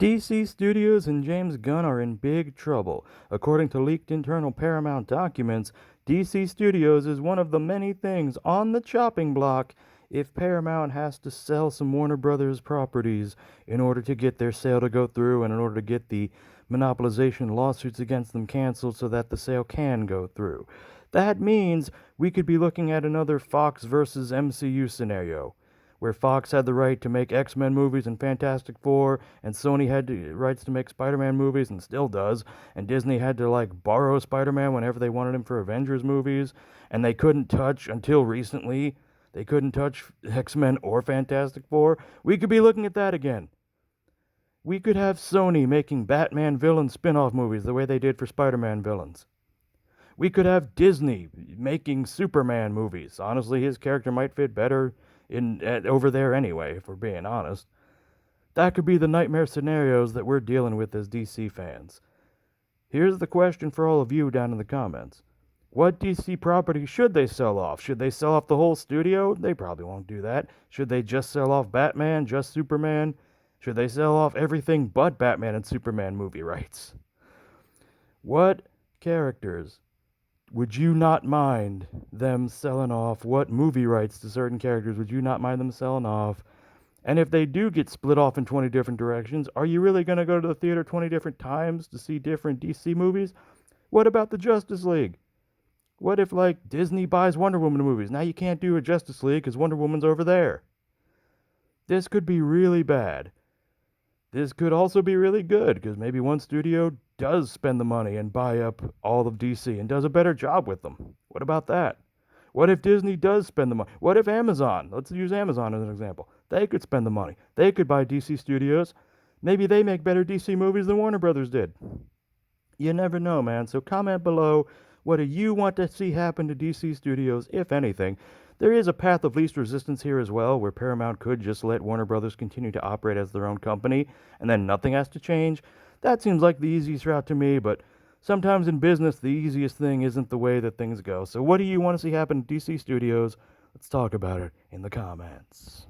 DC Studios and James Gunn are in big trouble. According to leaked internal Paramount documents, DC Studios is one of the many things on the chopping block if Paramount has to sell some Warner Brothers properties in order to get their sale to go through and in order to get the monopolization lawsuits against them canceled so that the sale can go through. That means we could be looking at another Fox versus MCU scenario where Fox had the right to make X-Men movies and Fantastic Four, and Sony had the rights to make Spider-Man movies and still does, and Disney had to borrow Spider-Man whenever they wanted him for Avengers movies, and they couldn't touch until recently. They couldn't touch X-Men or Fantastic Four. We could be looking at that again. We could have Sony making Batman villain spin-off movies the way they did for Spider-Man villains. We could have Disney making Superman movies. Honestly, his character might fit better over there anyway, if we're being honest. That could be the nightmare scenarios that we're dealing with as DC fans. Here's the question for all of you down in the comments. What DC property should they sell off? Should they sell off the whole studio? They probably won't do that. Should they just sell off Batman, just Superman? Should they sell off everything but Batman and Superman movie rights? What characters would you not mind them selling off? What movie rights to certain characters would you not mind them selling off? And if they do get split off in 20 different directions, are you really going to go to the theater 20 different times to see different DC movies? What about the Justice League? What if, Disney buys Wonder Woman movies? Now you can't do a Justice League because Wonder Woman's over there. This could be really bad. This could also be really good because maybe one studio does spend the money and buy up all of DC and does a better job with them. What about that? What if Disney does spend the money? What if Amazon, let's use Amazon as an example, they could spend the money. They could buy DC Studios. Maybe they make better DC movies than Warner Brothers did. You never know, man. So comment below, what do you want to see happen to DC Studios, if anything? There is a path of least resistance here as well, where Paramount could just let Warner Brothers continue to operate as their own company, and then nothing has to change. That seems like the easiest route to me, but sometimes in business, the easiest thing isn't the way that things go. So what do you want to see happen to DC Studios? Let's talk about it in the comments.